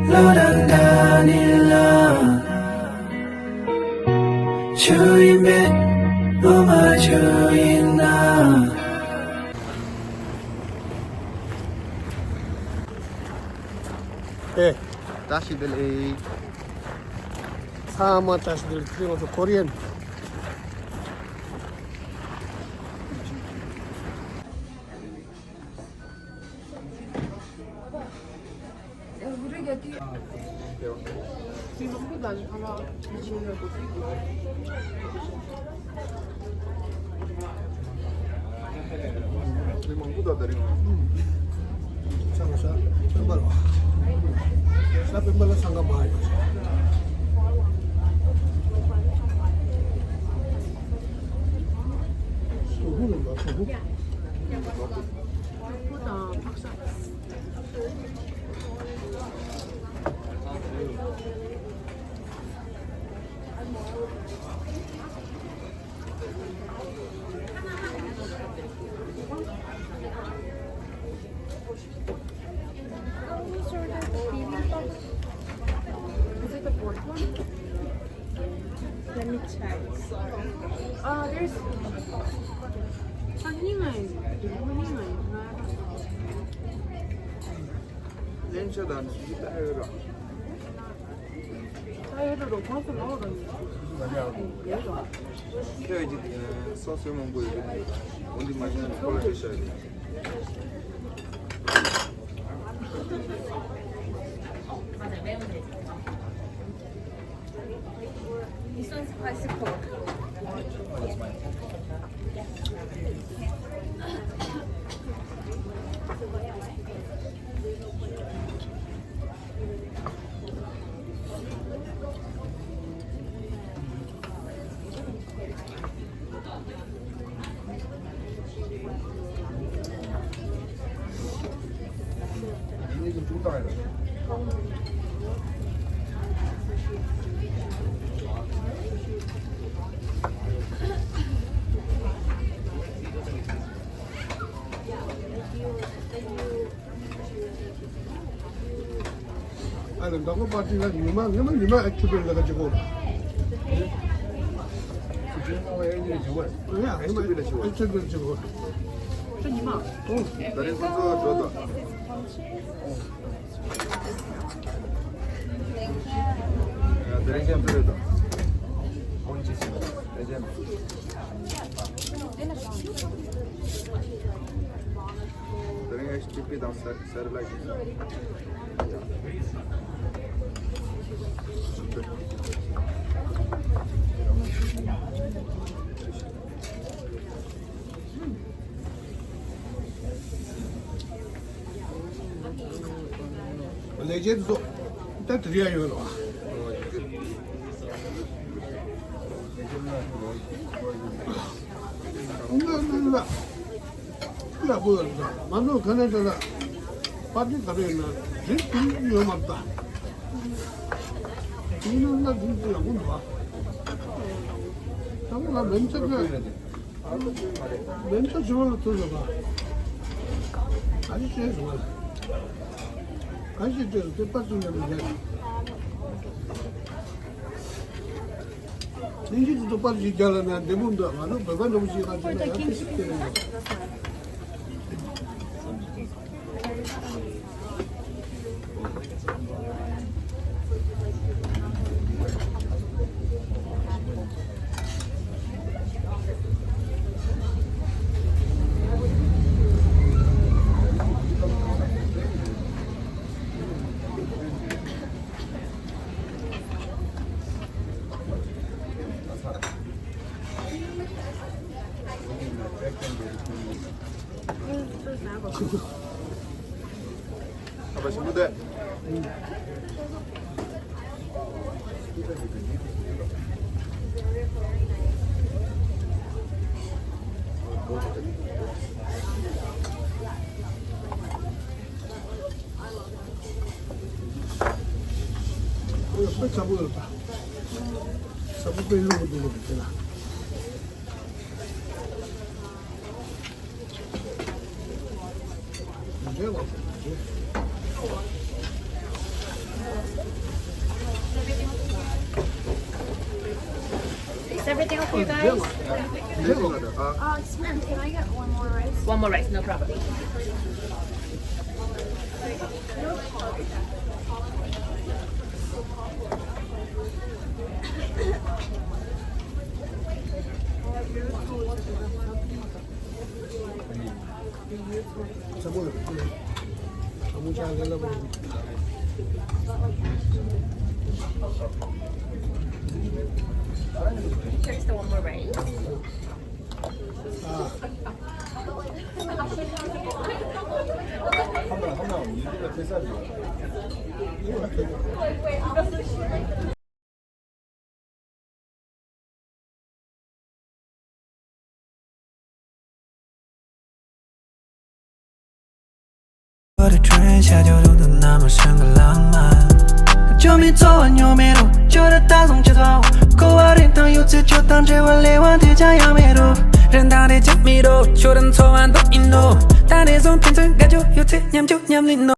loranganila 주인빛 음악 주인나 예, 다시들이 사마 자식들 그리고 코리안 limangkuda dari sama sa sambal sa pembala sangga bahay suhu ba suhu Is it the fourth one? Let me check. There's honeyman. 렌처단 수지다 해라 사이드로 버스 넣어놨네. 해야지 소스 먹고 이제 언제 맛있는 걸 드셔야 돼 This one's spicy coke. 이제 좀 좋다 해라 아니 너가 빠지나 니만 액티브를 가지고 주인공의 엔진이 지원 그냥 액티브를 지원 액티브를 지고 다른 선수가 좋았다 야 드랭겐 들어다 본치스 레전드 드랭겐 스티피 다 세르라이트 레전드도 일단 드려야 이거는 나 그래 보여준다 만두 가내잖아 빠진 가려있나 진짜 위험하다 이는 나 진짜 야구 봐 잠깐만 나 멘트 저걸로 돌려봐 아저씨 해줘 아저씨 저 대빠지면 돼 인지도 빠지지 않으면 내 몸도 아마도 배가 너무 시가지고 나한테 쉽게는 거 아버지 무대 잡아줬다. 잡아도 이런 것도 못했잖아. 문제가 없어. Is everything okay, you guys? 아, Can I get one more rice? One more rice, no problem. 너무 잘 되려고. Here's the one more rice. 하나, 이거가 대살이야.我的春夏秋冬都那么深刻浪漫，就没做完又没录，就得打从节奏，狗娃的当有次就当这碗累完的酱要没录，人当的酱没录，就等做完都一怒，但那种品质感觉有次念就念里怒。